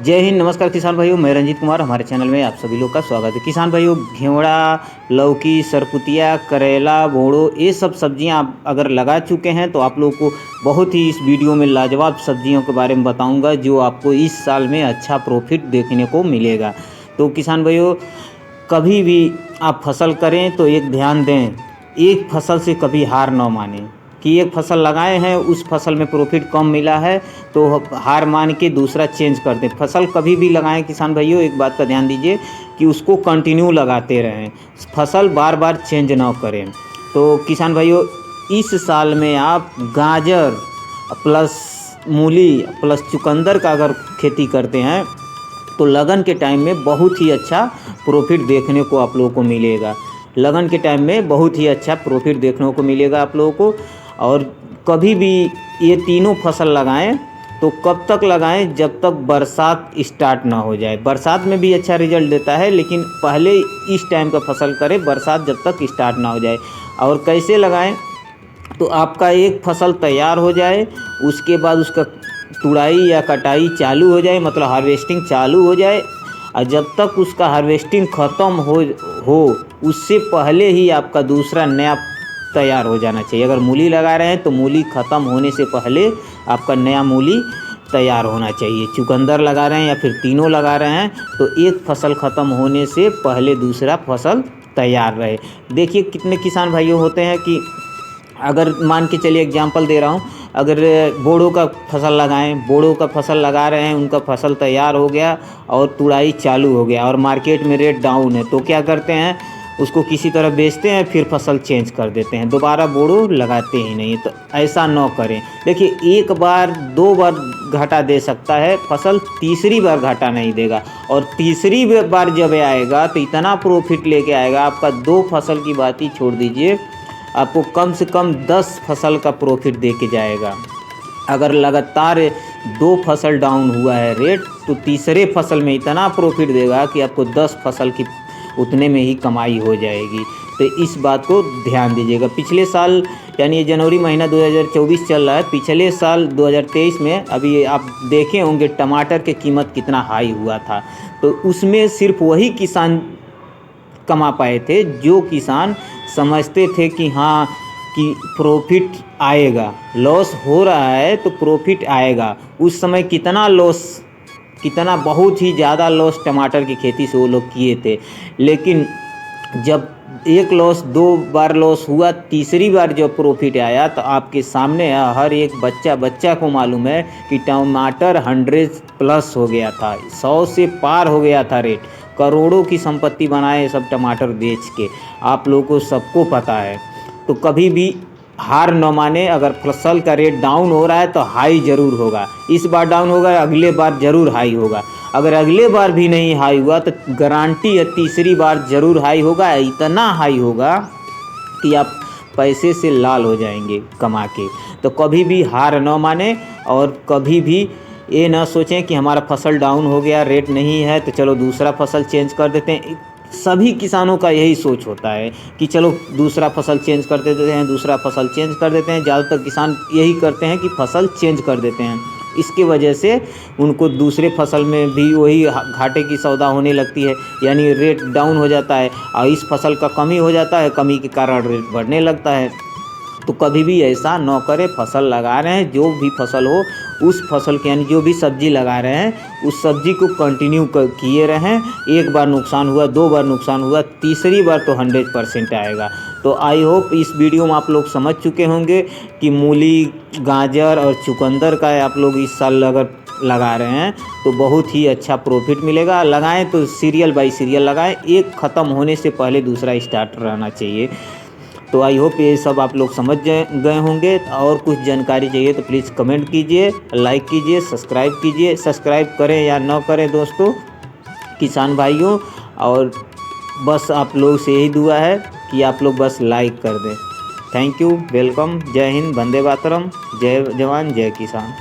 जय हिंद, नमस्कार किसान भाइयों। मैं रंजीत कुमार, हमारे चैनल में आप सभी लोग का स्वागत है। किसान भाइयों, घेवड़ा, लौकी, सरपुतिया, करेला, बोड़ो, ये सब सब्जियां आप अगर लगा चुके हैं तो आप लोग को बहुत ही इस वीडियो में लाजवाब सब्जियों के बारे में बताऊंगा जो आपको इस साल में अच्छा प्रॉफिट देखने को मिलेगा। तो किसान भाइयों, कभी भी आप फसल करें तो एक ध्यान दें, एक फसल से कभी हार न मानें कि एक फसल लगाए हैं, उस फसल में प्रॉफिट कम मिला है तो हार मान के दूसरा चेंज कर दें। फसल कभी भी लगाएं किसान भाइयों, एक बात का ध्यान दीजिए कि उसको कंटिन्यू लगाते रहें, फसल बार बार चेंज ना करें। तो किसान भाइयों, इस साल में आप गाजर प्लस मूली प्लस चुकंदर का अगर खेती करते हैं तो लगन के टाइम में बहुत ही अच्छा प्रॉफिट देखने को आप लोगों को मिलेगा। लगन के टाइम में बहुत ही अच्छा प्रॉफिट देखने को मिलेगा आप लोगों को। और कभी भी ये तीनों फसल लगाएं तो कब तक लगाएं, जब तक बरसात स्टार्ट ना हो जाए। बरसात में भी अच्छा रिजल्ट देता है, लेकिन पहले इस टाइम का फसल करें, बरसात जब तक स्टार्ट ना हो जाए। और कैसे लगाएं, तो आपका एक फसल तैयार हो जाए, उसके बाद उसका तुड़ाई या कटाई चालू हो जाए, मतलब हार्वेस्टिंग चालू हो जाए। और जब तक उसका हार्वेस्टिंग ख़त्म हो उससे पहले ही आपका दूसरा नया तैयार हो जाना चाहिए। अगर मूली लगा रहे हैं तो मूली ख़त्म होने से पहले आपका नया मूली तैयार होना चाहिए। चुकंदर लगा रहे हैं या फिर तीनों लगा रहे हैं तो एक फसल ख़त्म होने से पहले दूसरा फसल तैयार रहे। देखिए कितने किसान भाइयों होते हैं कि अगर मान के चलिए एग्जांपल दे रहा हूँ, अगर बोड़ो का फसल लगाएं, बोड़ो का फसल लगा रहे हैं, उनका फसल तैयार हो गया और तुड़ाई चालू हो गया और मार्केट में रेट डाउन है, तो क्या करते हैं, उसको किसी तरह बेचते हैं, फिर फसल चेंज कर देते हैं, दोबारा बोड़ो लगाते ही नहीं। तो ऐसा न करें। देखिए, एक बार दो बार घाटा दे सकता है फसल, तीसरी बार घाटा नहीं देगा। और तीसरी बार जब आएगा तो इतना प्रॉफिट लेके आएगा, आपका 2 फसल की बात ही छोड़ दीजिए, आपको कम से कम 10 फसल का प्रॉफिट दे के जाएगा। अगर लगातार 2 फसल डाउन हुआ है रेट, तो तीसरे फसल में इतना प्रॉफिट देगा कि आपको 10 फसल की उतने में ही कमाई हो जाएगी। तो इस बात को ध्यान दीजिएगा। पिछले साल यानी जनवरी महीना 2024 चल रहा है, पिछले साल 2023 में अभी आप देखे होंगे टमाटर की कीमत कितना हाई हुआ था। तो उसमें सिर्फ वही किसान कमा पाए थे जो किसान समझते थे कि हाँ कि प्रॉफिट आएगा, लॉस हो रहा है तो प्रॉफिट आएगा। उस समय कितना लॉस, कितना बहुत ही ज़्यादा लॉस टमाटर की खेती से वो लोग किए थे। लेकिन जब एक लॉस, 2 बार लॉस हुआ, तीसरी बार जब प्रॉफिट आया तो आपके सामने हर एक बच्चा को मालूम है कि टमाटर 100 प्लस हो गया था, 100 से पार हो गया था रेट। करोड़ों की संपत्ति बनाए सब टमाटर बेच के, आप लोगों को सबको पता है। तो कभी भी हार न माने। अगर फसल का रेट डाउन हो रहा है तो हाई ज़रूर होगा। इस बार डाउन होगा, अगले बार ज़रूर हाई होगा। अगर अगले बार भी नहीं हाई हुआ तो गारंटी है तीसरी बार ज़रूर हाई होगा। इतना हाई होगा कि आप पैसे से लाल हो जाएंगे कमा के। तो कभी भी हार न माने और कभी भी ये ना सोचें कि हमारा फसल डाउन हो गया, रेट नहीं है तो चलो दूसरा फसल चेंज कर देते हैं। सभी किसानों का यही सोच होता है कि चलो दूसरा फसल चेंज कर देते हैं, दूसरा फसल चेंज कर देते हैं। ज़्यादातर किसान यही करते हैं कि फसल चेंज कर देते हैं। इसके वजह से उनको दूसरे फसल में भी वही घाटे की सौदा होने लगती है, यानी रेट डाउन हो जाता है और इस फसल का कमी हो जाता है, कमी के कारण रेट बढ़ने लगता है। तो कभी भी ऐसा न करें। फसल लगा रहे हैं, जो भी फसल हो उस फसल के, यानी जो भी सब्जी लगा रहे हैं उस सब्जी को कंटिन्यू किए रहें। एक बार नुकसान हुआ, 2 बार नुकसान हुआ, तीसरी बार तो 100% आएगा। तो आई होप इस वीडियो में आप लोग समझ चुके होंगे कि मूली, गाजर और चुकंदर का आप लोग इस साल अगर लगा रहे हैं तो बहुत ही अच्छा प्रॉफिट मिलेगा। लगाएं तो सीरियल बाय सीरियल लगाएं, एक ख़त्म होने से पहले दूसरा स्टार्ट रहना चाहिए। तो आई होप ये सब आप लोग समझ गए होंगे। और कुछ जानकारी चाहिए तो प्लीज़ कमेंट कीजिए, लाइक कीजिए, सब्सक्राइब कीजिए। सब्सक्राइब करें या न करें दोस्तों, किसान भाइयों, और बस आप लोग से यही दुआ है कि आप लोग बस लाइक कर दें। थैंक यू, वेलकम, जय हिंद, वंदे मातरम, जय जवान जय किसान।